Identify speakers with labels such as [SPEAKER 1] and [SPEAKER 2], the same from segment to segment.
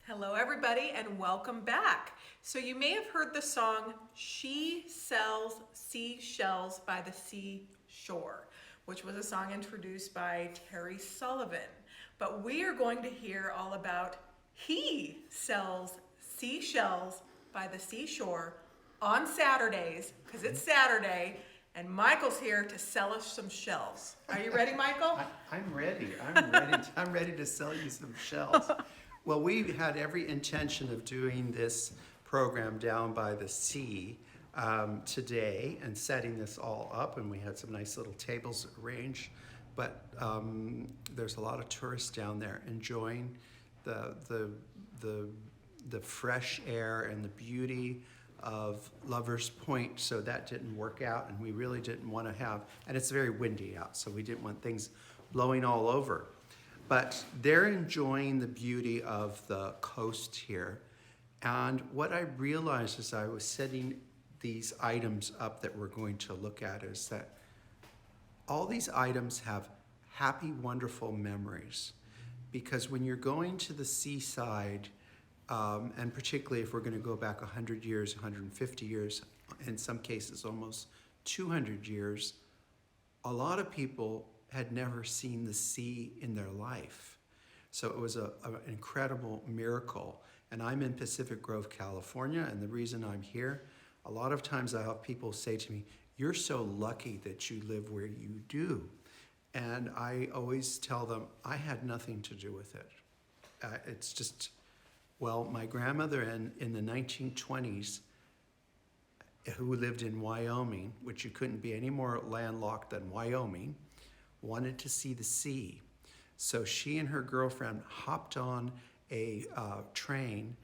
[SPEAKER 1] Hello, everybody, and welcome back. So, you may have heard the song She Sells Seashells by the Seashore, which was a song introduced by Terry Sullivan. But we are going to hear all about He Sells Seashells by the Seashore on Saturdays, because it's Saturday, and Michael's here to sell us some shells. Are you ready, Michael?
[SPEAKER 2] I'm ready. I'm ready to sell you some shells. Well, we had every intention of doing this program down by the sea today and setting this all up, and we had some nice little tables arranged. But there's a lot of tourists down there enjoying the fresh air and the beauty of Lover's Point, so that didn't work out, and we really didn't want to have, and it's very windy out, so we didn't want things blowing all over. But they're enjoying the beauty of the coast here. And what I realized as I was setting these items up that we're going to look at is that all these items have happy, wonderful memories. Because when you're going to the seaside, and particularly if we're going to go back 100 years, 150 years, in some cases almost 200 years, a lot of people had never seen the sea in their life. So it was an incredible miracle. And I'm in Pacific Grove, California, and the reason I'm here, a lot of times I have people say to me, "You're so lucky that you live where you do." And I always tell them, I had nothing to do with it. It's just, well, my grandmother in the 1920s, who lived in Wyoming, which you couldn't be any more landlocked than Wyoming, wanted to see the sea. So she and her girlfriend hopped on a train,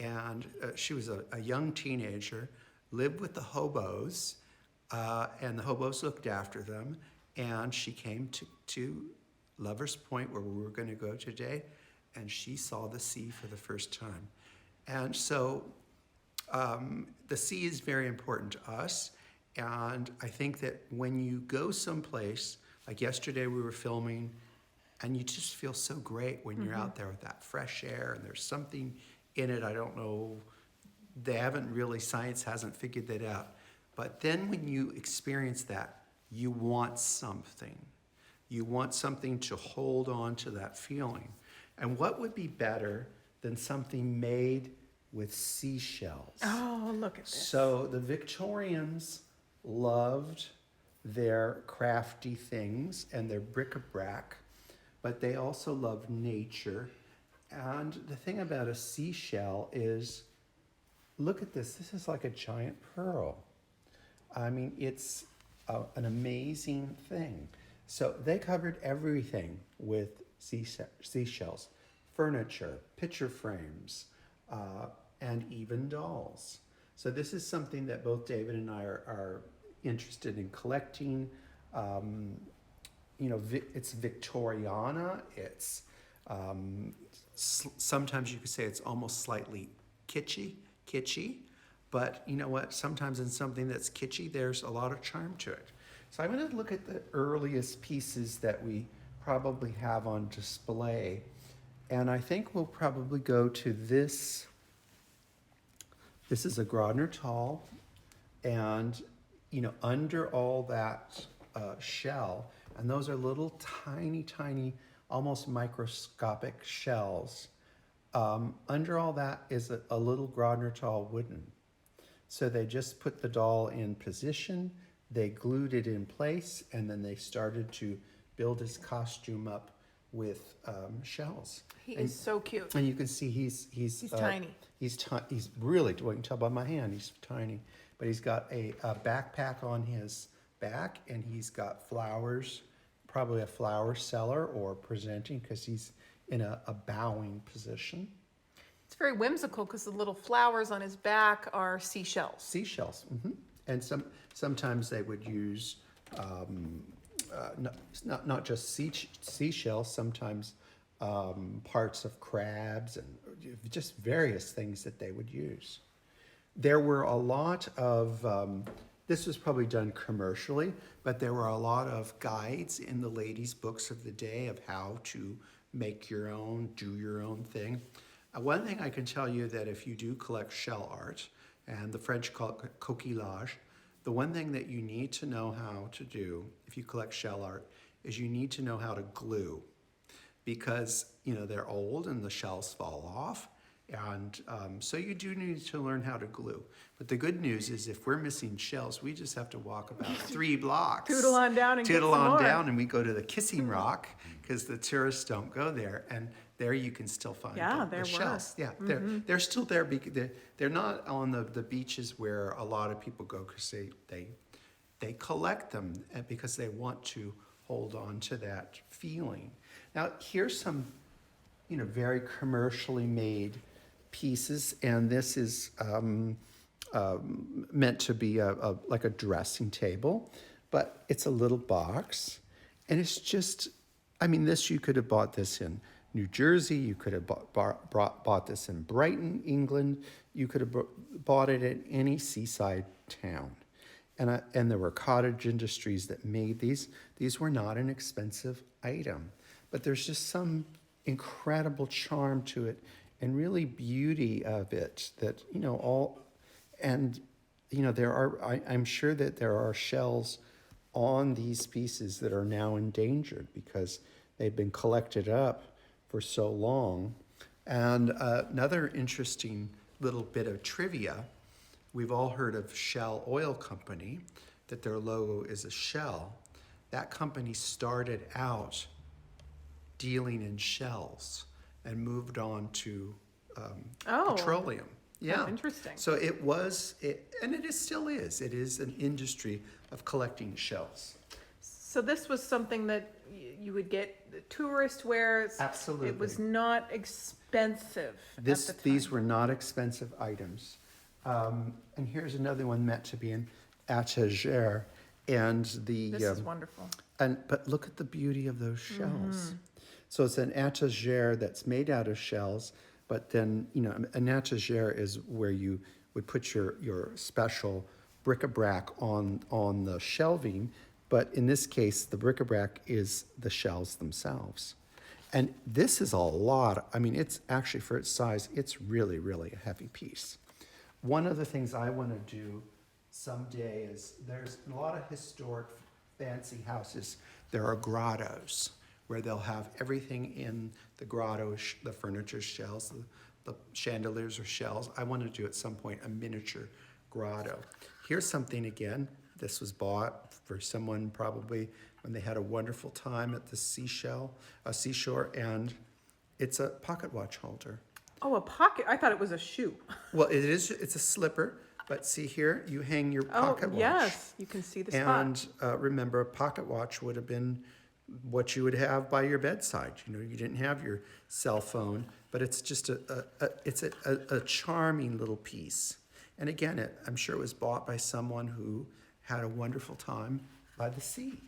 [SPEAKER 2] and she was a young teenager, lived with the hobos, and the hobos looked after them, and she came to Lover's Point, where we were going to go today, and she saw the sea for the first time. And so the sea is very important to us, and I think that when you go someplace, like yesterday we were filming, and you just feel so great when you're out there with that fresh air, and there's something in it, I don't know, science hasn't figured that out. But then when you experience that, you want something. You want something to hold on to that feeling. And what would be better than something made with seashells?
[SPEAKER 1] Oh, look at this.
[SPEAKER 2] So the Victorians loved their crafty things and their bric-a-brac, but they also loved nature. And the thing about a seashell is, look at this. This is like a giant pearl. I mean, it's an amazing thing. So they covered everything with seashells, furniture, picture frames, and even dolls. So this is something that both David and I are interested in collecting. It's Victoriana. It's sometimes you could say it's almost slightly kitschy. But you know what? Sometimes in something that's kitschy, there's a lot of charm to it. So I'm going to look at the earliest pieces that we probably have on display. And I think we'll probably go to this. This is a Grodner tall. And, under all that shell, and those are little tiny, almost microscopic shells. Under all that is a little Grodner tall wooden. So they just put the doll in position, they glued it in place, and then they started to build his costume up with shells.
[SPEAKER 1] He is so cute.
[SPEAKER 2] And you can see he's
[SPEAKER 1] tiny.
[SPEAKER 2] He's really, well, you can tell by my hand, he's tiny. But he's got a backpack on his back, and he's got flowers, probably a flower seller or presenting, because he's in a bowing position.
[SPEAKER 1] It's very whimsical because the little flowers on his back are seashells.
[SPEAKER 2] Seashells, and sometimes they would use not just seashells. Sometimes parts of crabs and just various things that they would use. There were a lot of this was probably done commercially, but there were a lot of guides in the ladies' books of the day of how to make your own, do your own thing. One thing I can tell you that if you do collect shell art, and the French call it coquillage, the one thing that you need to know how to do if you collect shell art is you need to know how to glue, because they're old and the shells fall off, and so you do need to learn how to glue. But the good news is if we're missing shells, we just have to walk about 3 blocks.
[SPEAKER 1] Tootle on down and get some more.
[SPEAKER 2] And we go to the Kissing Rock because the tourists don't go there, and there you can still find the shells. Yeah, they're still there. They're not on the beaches where a lot of people go because they collect them because they want to hold on to that feeling. Now here's some very commercially made pieces, and this is meant to be like a dressing table, but it's a little box, and it's just, this you could have bought this in New Jersey, you could have bought this in Brighton, England, you could have bought it at any seaside town. And there were cottage industries that made these. These were not an expensive item, but there's just some incredible charm to it and really beauty of it that, I'm sure that there are shells on these pieces that are now endangered because they've been collected up for so long. And another interesting little bit of trivia, we've all heard of Shell Oil Company, that their logo is a shell. That company started out dealing in shells and moved on to petroleum. Yeah.
[SPEAKER 1] Oh, interesting.
[SPEAKER 2] So and it still is. It is an industry of collecting shells.
[SPEAKER 1] So this was something that you would get tourist wear.
[SPEAKER 2] Absolutely.
[SPEAKER 1] It was not expensive at the time.
[SPEAKER 2] These were not expensive items. And here's another one meant to be an atagère. And
[SPEAKER 1] this is wonderful.
[SPEAKER 2] But look at the beauty of those shells. So it's an atagère that's made out of shells, but then, an atagère is where you would put your special bric-a-brac on the shelving, but in this case, the bric-a-brac is the shells themselves. And this is a lot. It's actually, for its size, it's really, really a heavy piece. One of the things I want to do someday is there's a lot of historic fancy houses. There are grottos where they'll have everything in the grotto, the furniture shells, the chandeliers or shells. I want to do at some point a miniature grotto. Here's something again. This was bought for someone probably when they had a wonderful time at the seashore, and it's a pocket watch holder.
[SPEAKER 1] Oh, a pocket. I thought it was a shoe.
[SPEAKER 2] Well, it is. It's a slipper. But see here, you hang your pocket watch.
[SPEAKER 1] Yes, you can see the spot.
[SPEAKER 2] And remember, a pocket watch would have been what you would have by your bedside. You didn't have your cell phone, but it's just a charming little piece. And again, I'm sure it was bought by someone who had a wonderful time by the sea.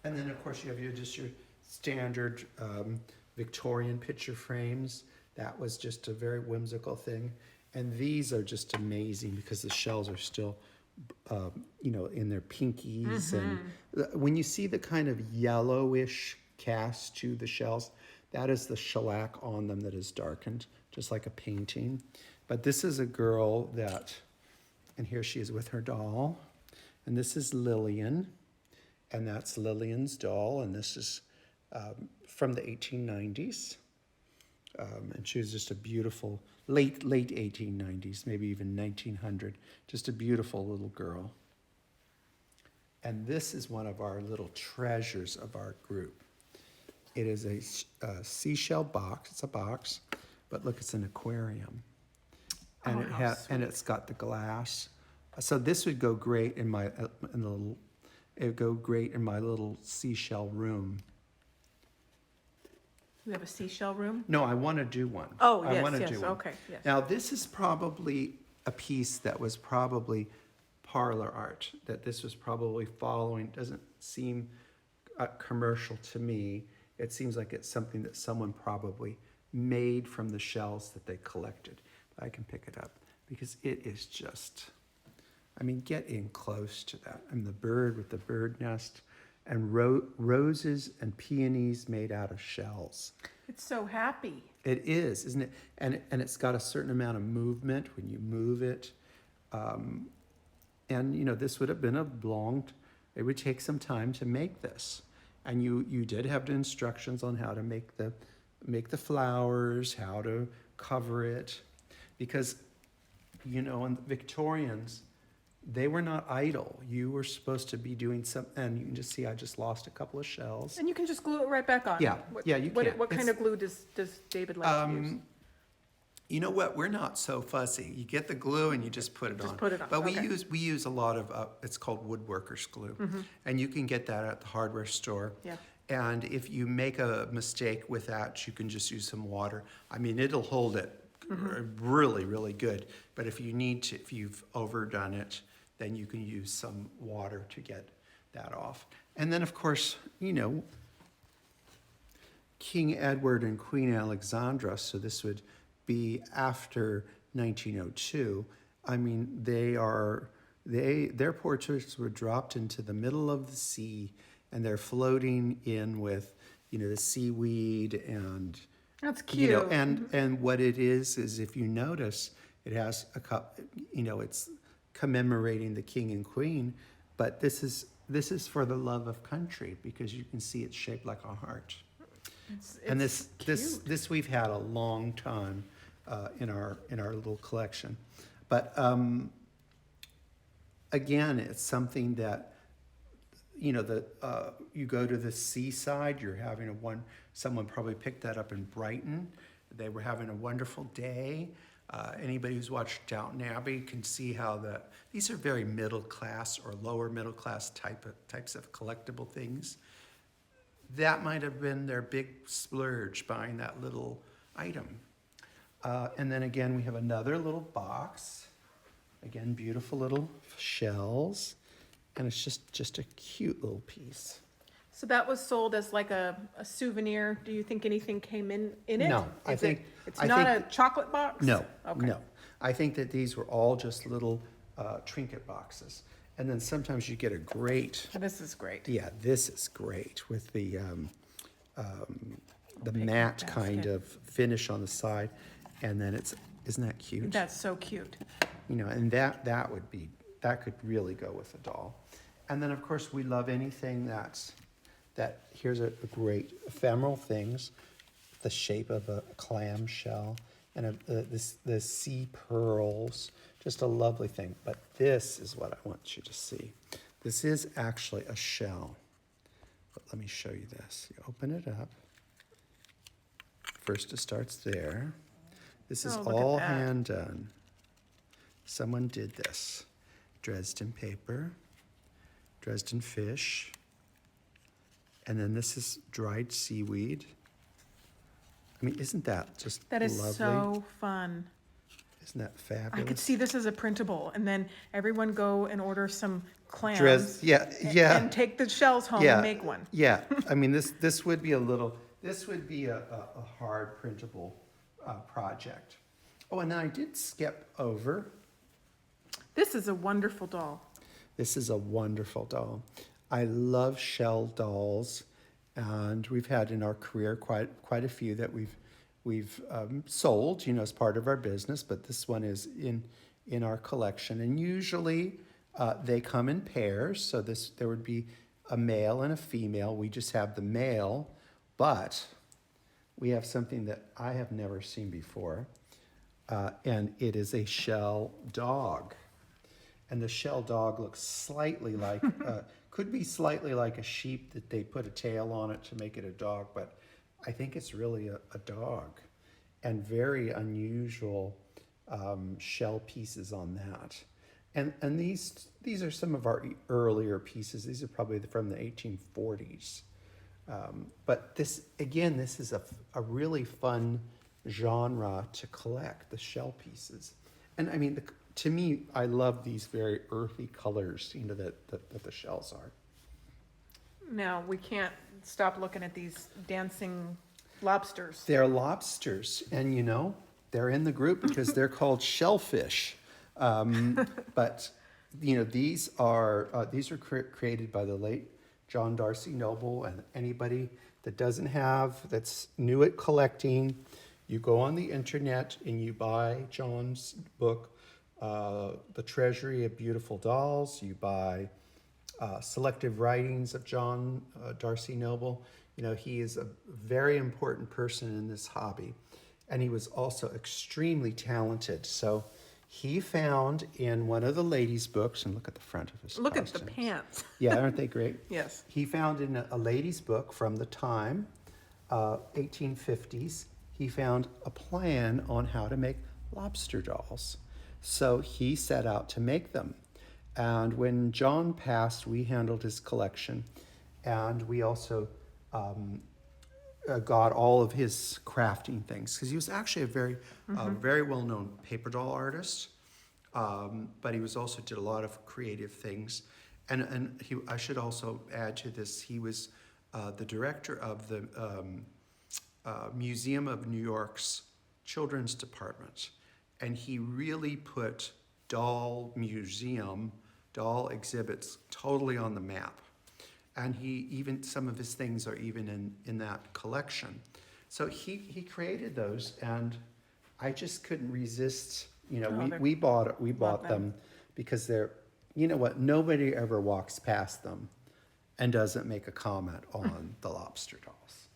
[SPEAKER 2] And then, of course, you have your standard Victorian picture frames. That was just a very whimsical thing. And these are just amazing because the shells are still, in their pinkies. And when you see the kind of yellowish cast to the shells, that is the shellac on them that is darkened, just like a painting. But this is a girl and here she is with her doll. And this is Lillian, and that's Lillian's doll. And this is from the 1890s. And she was just a beautiful, late 1890s, maybe even 1900, just a beautiful little girl. And this is one of our little treasures of our group. It is a seashell box. It's a box, but look, it's an aquarium. And and it's got the glass. So this would go great in my little seashell room.
[SPEAKER 1] You have a seashell room?
[SPEAKER 2] No, I want to do one.
[SPEAKER 1] Oh,
[SPEAKER 2] I
[SPEAKER 1] yes,
[SPEAKER 2] want to
[SPEAKER 1] yes,
[SPEAKER 2] do one.
[SPEAKER 1] okay, yes.
[SPEAKER 2] Now, this is probably a piece that was probably parlor art, that this was probably following. Doesn't seem commercial to me. It seems like it's something that someone probably made from the shells that they collected. I can pick it up because it is just, get in close to that. And the bird with the bird nest, and roses and peonies made out of shells.
[SPEAKER 1] It's so happy.
[SPEAKER 2] It is, isn't it? And it's got a certain amount of movement when you move it. And, you know, this would have been it would take some time to make this. And you did have the instructions on how to make the flowers, how to cover it. Because, you know, in the Victorians, they were not idle. You were supposed to be doing and you can just see I just lost a couple of shells.
[SPEAKER 1] And you can just glue it right back on.
[SPEAKER 2] Yeah, you can.
[SPEAKER 1] What kind of glue does David like to use?
[SPEAKER 2] You know what? We're not so fussy. You get the glue and you just put it on.
[SPEAKER 1] Just put it on,
[SPEAKER 2] But
[SPEAKER 1] okay.
[SPEAKER 2] we use a lot of it's called woodworker's glue, and you can get that at the hardware store.
[SPEAKER 1] Yeah.
[SPEAKER 2] And if you make a mistake with that, you can just use some water. I mean, it'll hold it really, really good. But if you've overdone it, then you can use some water to get that off. And then, of course, you know, King Edward and Queen Alexandra, so this would be after 1902. I mean, their portraits were dropped into the middle of the sea, and they're floating in with, you know, the seaweed and
[SPEAKER 1] That's cute.
[SPEAKER 2] you know, and what it is if you notice, it has a cup. You know, it's commemorating the king and queen, but this is for the love of country because you can see it's shaped like a heart. And this we've had a long time in our little collection, but again, it's something that, you know, you go to the seaside. You're having someone probably picked that up in Brighton. They were having a wonderful day. Anybody who's watched Downton Abbey can see how these are very middle class or lower middle class types of collectible things. That might have been their big splurge, buying that little item. And then again, we have another little box. Again, beautiful little shells. And it's just a cute little piece.
[SPEAKER 1] So that was sold as like a souvenir. Do you think anything came in it?
[SPEAKER 2] No,
[SPEAKER 1] it's not a chocolate box?
[SPEAKER 2] No,
[SPEAKER 1] Okay.
[SPEAKER 2] no. I think that these were all just little trinket boxes. And then sometimes you get a great...
[SPEAKER 1] This is great.
[SPEAKER 2] Yeah, this is great with the matte
[SPEAKER 1] basket.
[SPEAKER 2] kind of finish on the side. And then isn't that cute?
[SPEAKER 1] That's so cute.
[SPEAKER 2] You know, and that could really go with a doll. And then, of course, we love anything that here's a great ephemeral things, the shape of a clam shell, and the sea pearls, just a lovely thing. But this is what I want you to see. This is actually a shell. But let me show you this. You open it up. First it starts there. This is
[SPEAKER 1] Oh, look at
[SPEAKER 2] all
[SPEAKER 1] that.
[SPEAKER 2] hand done. Someone did this. Dresden paper, Dresden fish, and then this is dried seaweed. I mean, isn't that just
[SPEAKER 1] That is
[SPEAKER 2] lovely?
[SPEAKER 1] so fun.
[SPEAKER 2] Isn't that
[SPEAKER 1] I
[SPEAKER 2] fabulous?
[SPEAKER 1] could see this as a printable, and then everyone go and order some clams.
[SPEAKER 2] Yeah.
[SPEAKER 1] And take the shells home
[SPEAKER 2] Yeah.
[SPEAKER 1] and make one.
[SPEAKER 2] Yeah, I mean, this would be a hard printable project. Oh, and then I did skip over.
[SPEAKER 1] This is a wonderful doll.
[SPEAKER 2] This is a wonderful doll. I love shell dolls, and we've had in our career quite a few that we've sold, you know, as part of our business. But this one is in our collection, and usually they come in pairs. So there would be a male and a female. We just have the male, but we have something that I have never seen before, and it is a shell dog. And the shell dog looks slightly like, could be slightly like a sheep that they put a tail on it to make it a dog, but I think it's really a dog. And very unusual shell pieces on that. And these are some of our earlier pieces. These are probably from the 1840s. But this is a really fun genre to collect, the shell pieces. And I mean, to me, I love these very earthy colors, you know, that the shells are.
[SPEAKER 1] Now, we can't stop looking at these dancing lobsters.
[SPEAKER 2] They're lobsters, and you know, they're in the group because they're called shellfish. But you know, these are created by the late John Darcy Noble, and anybody that doesn't have, that's new at collecting, you go on the internet and you buy John's book, The Treasury of Beautiful Dolls. You buy selective writings of John Darcy Noble. You know, he is a very important person in this hobby, and he was also extremely talented. So he found in one of the ladies' books, and look at the front of his
[SPEAKER 1] Look at the
[SPEAKER 2] costumes.
[SPEAKER 1] pants.
[SPEAKER 2] Yeah, aren't they great?
[SPEAKER 1] Yes.
[SPEAKER 2] He found in a lady's book from the time, 1850s, he found a plan on how to make lobster dolls. So he set out to make them. And when John passed, we handled his collection. And we also got all of his crafting things, because he was actually a very well-known paper doll artist. But he was also did a lot of creative things. And I should also add to this, he was the director of the Museum of New York's Children's Department. And he really put doll exhibits totally on the map. And some of his things are even in that collection. So he created those, and I just couldn't resist. You know, we bought them because they're, you know what, nobody ever walks past them and doesn't make a comment on the lobster dolls.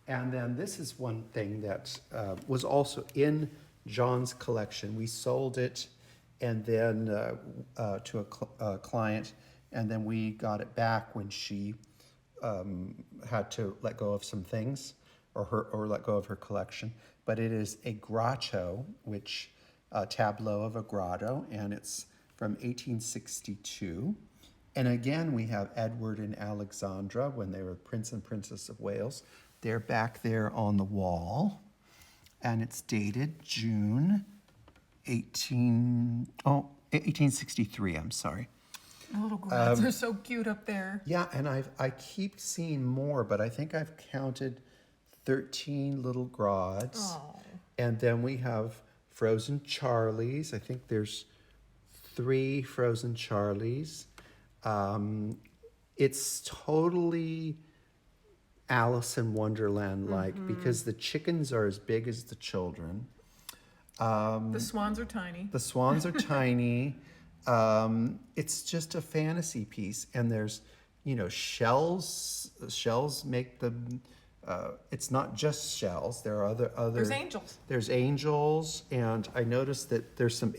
[SPEAKER 2] And then this is one thing that was also in John's collection. We sold it, and then to a client, and then we got it back when she had to let go of some things, or let go of her collection. But it is a grotto, which tableau of a grotto, and it's from 1862. And again, we have Edward and Alexandra when they were Prince and Princess of Wales. They're back there on the wall, and it's dated June 1863, I'm sorry.
[SPEAKER 1] The little grads are so cute up there.
[SPEAKER 2] Yeah, and I keep seeing more, but I think I've counted 13 little grods.
[SPEAKER 1] Oh.
[SPEAKER 2] And then we have frozen Charlies. I think there's 3 frozen Charlies. It's totally Alice in Wonderland-like, because the chickens are as big as the children.
[SPEAKER 1] The swans are tiny.
[SPEAKER 2] The swans are tiny. It's just a fantasy piece, and there's, you know, shells. Shells make the. It's not just shells. There are other.
[SPEAKER 1] There's angels.
[SPEAKER 2] There's angels, and I noticed that there's some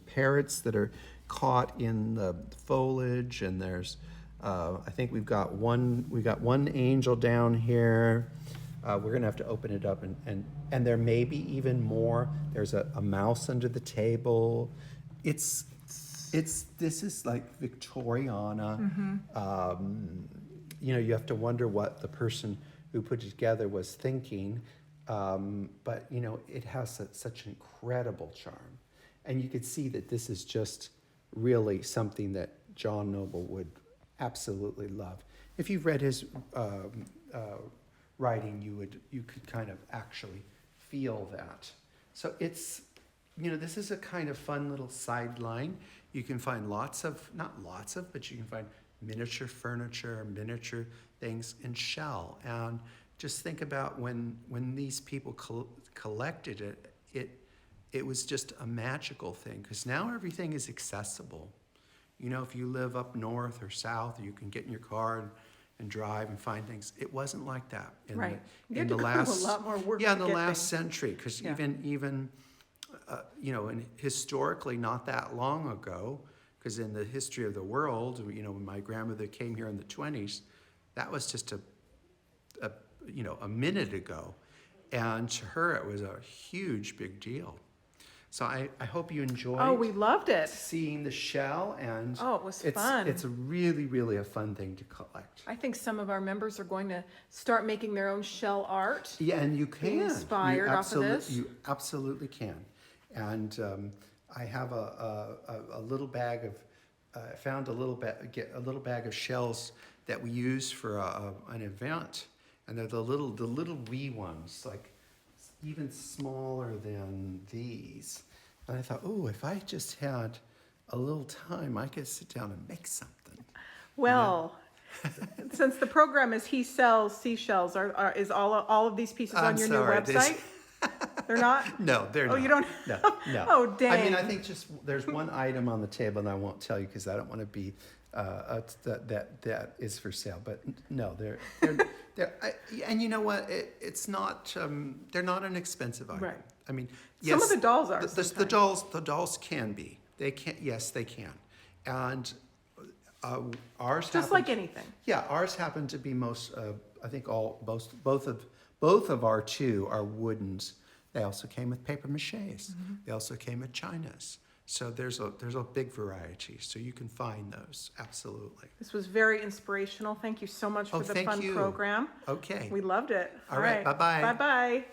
[SPEAKER 2] parrots that are caught in the foliage, and there's. I think we got one angel down here. We're gonna have to open it up, and there may be even more. There's a mouse under the table. This is like Victoriana. You know, you have to wonder what the person who put it together was thinking. But you know, it has such an incredible charm, and you could see that this is just really something that John Noble would absolutely love. If you've read his writing, you could kind of actually feel that. So it's, you know, this is a kind of fun little sideline. You can find but you can find miniature furniture, miniature things in shell. And just think about when these people collected it was just a magical thing, because now everything is accessible. You know, if you live up north or south, you can get in your car and drive and find things. It wasn't like that in the last
[SPEAKER 1] a lot more work.
[SPEAKER 2] in the last century, because even you know, and historically not that long ago, because in the history of the world, you know, when my grandmother came here in the 20s, that was just a minute ago, and to her it was a huge big deal. So I hope you enjoyed.
[SPEAKER 1] Oh, we loved it.
[SPEAKER 2] Seeing the shell, and
[SPEAKER 1] it was fun.
[SPEAKER 2] It's really a fun thing to collect.
[SPEAKER 1] I think some of our members are going to start making their own shell art.
[SPEAKER 2] Yeah, and you can.
[SPEAKER 1] Inspired off of this.
[SPEAKER 2] You absolutely can. And I have a little bag of. I found a little bag of shells that we use for an event, and they're the little wee ones, like even smaller than these. And I thought, oh, if I just had a little time, I could sit down and make something.
[SPEAKER 1] Well, Since the program is He Sells Seashells, is all of these pieces on
[SPEAKER 2] I'm
[SPEAKER 1] your
[SPEAKER 2] sorry,
[SPEAKER 1] new website? They're not?
[SPEAKER 2] No, they're
[SPEAKER 1] Oh,
[SPEAKER 2] not.
[SPEAKER 1] you don't?
[SPEAKER 2] No, no.
[SPEAKER 1] Oh,
[SPEAKER 2] I mean,
[SPEAKER 1] dang.
[SPEAKER 2] I think just there's one item on the table, and I won't tell you because I don't want to be that is for sale. But no, and you know what? It's not. They're not an expensive item.
[SPEAKER 1] Right.
[SPEAKER 2] I mean,
[SPEAKER 1] Some of the dolls are.
[SPEAKER 2] the dolls can be. They can. Yes, they can. And ours
[SPEAKER 1] Just like anything.
[SPEAKER 2] yeah, ours happen to be most. I think both of our two are woodens. They also came with paper maches.
[SPEAKER 1] Mm-hmm.
[SPEAKER 2] They also came with chinas. So there's a big variety. So you can find those absolutely.
[SPEAKER 1] This was very inspirational. Thank you so much for the
[SPEAKER 2] thank
[SPEAKER 1] fun
[SPEAKER 2] you.
[SPEAKER 1] program.
[SPEAKER 2] Okay.
[SPEAKER 1] We loved it.
[SPEAKER 2] All right. Bye-bye.
[SPEAKER 1] Bye bye.